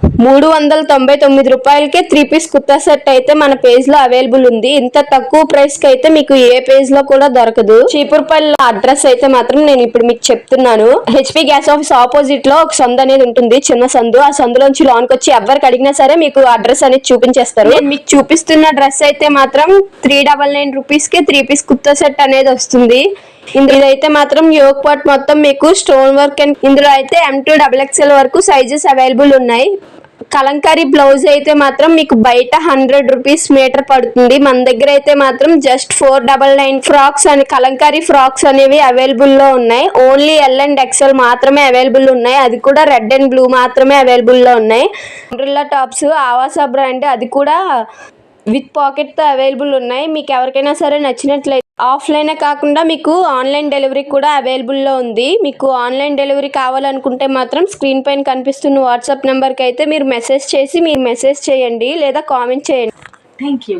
399 రూపాయలకే 3 piece kurta set అయితే మన పేజ్ లో అవైలబుల్ ఉంది. ఇంత తక్కువ ప్రైస్ కి అయితే మీకు ఏ పేజ్ లో కూడా దొరకదు. చీపురుపల్లి అడ్రస్ అయితే మాత్రం నేను ఇప్పుడు మీకు చెప్తున్నాను. హెచ్పి గ్యాస్ ఆఫీస్ ఆపోజిట్ లో ఒక సందు అనేది ఉంటుంది, చిన్న సందు. ఆ సందులోంచి లోనికి వచ్చి ఎవరికి అడిగినా సరే మీకు అడ్రస్ అనేది చూపించేస్తారు. నేను మీకు చూపిస్తున్న డ్రెస్ అయితే మాత్రం 399 రూపీస్ కి 3 పీస్ కుర్తా సెట్ అనేది వస్తుంది. ఇదైతే మాత్రం యోగ్ పార్ట్ మొత్తం మీకు స్టోన్ వర్క్ అండ్ ఇందులో అయితే M2 XXL వరకు సైజెస్ అవైలబుల్ ఉన్నాయి. కలంకారీ బ్లౌజ్ అయితే మాత్రం మీకు బయట 100 రూపీస్ మీటర్ పడుతుంది. మన దగ్గర అయితే మాత్రం జస్ట్ 499 ఫ్రాక్స్ అని కలంకారీ ఫ్రాక్స్ అనేవి అవైలబుల్ లో ఉన్నాయి. ఓన్లీ L and XL మాత్రమే అవైలబుల్ ఉన్నాయి. అది కూడా రెడ్ అండ్ బ్లూ మాత్రమే అవైలబుల్ లో ఉన్నాయి. అంబ్రెల్లా టాప్స్ ఆవాసా బ్రాండ్, అది కూడా విత్ పాకెట్ తో అవైలబుల్ ఉన్నాయి. మీకు ఎవరికైనా సరే నచ్చినట్లయితే ఆఫ్లైనే కాకుండా మీకు ఆన్లైన్ డెలివరీ కూడా అవైలబుల్ లో ఉంది. మీకు ఆన్లైన్ డెలివరీ కావాలనుకుంటే మాత్రం స్క్రీన్ పైన కనిపిస్తున్న వాట్సాప్ నెంబర్కి అయితే మీరు మెసేజ్ చేయండి లేదా కామెంట్ చేయండి. Thank you.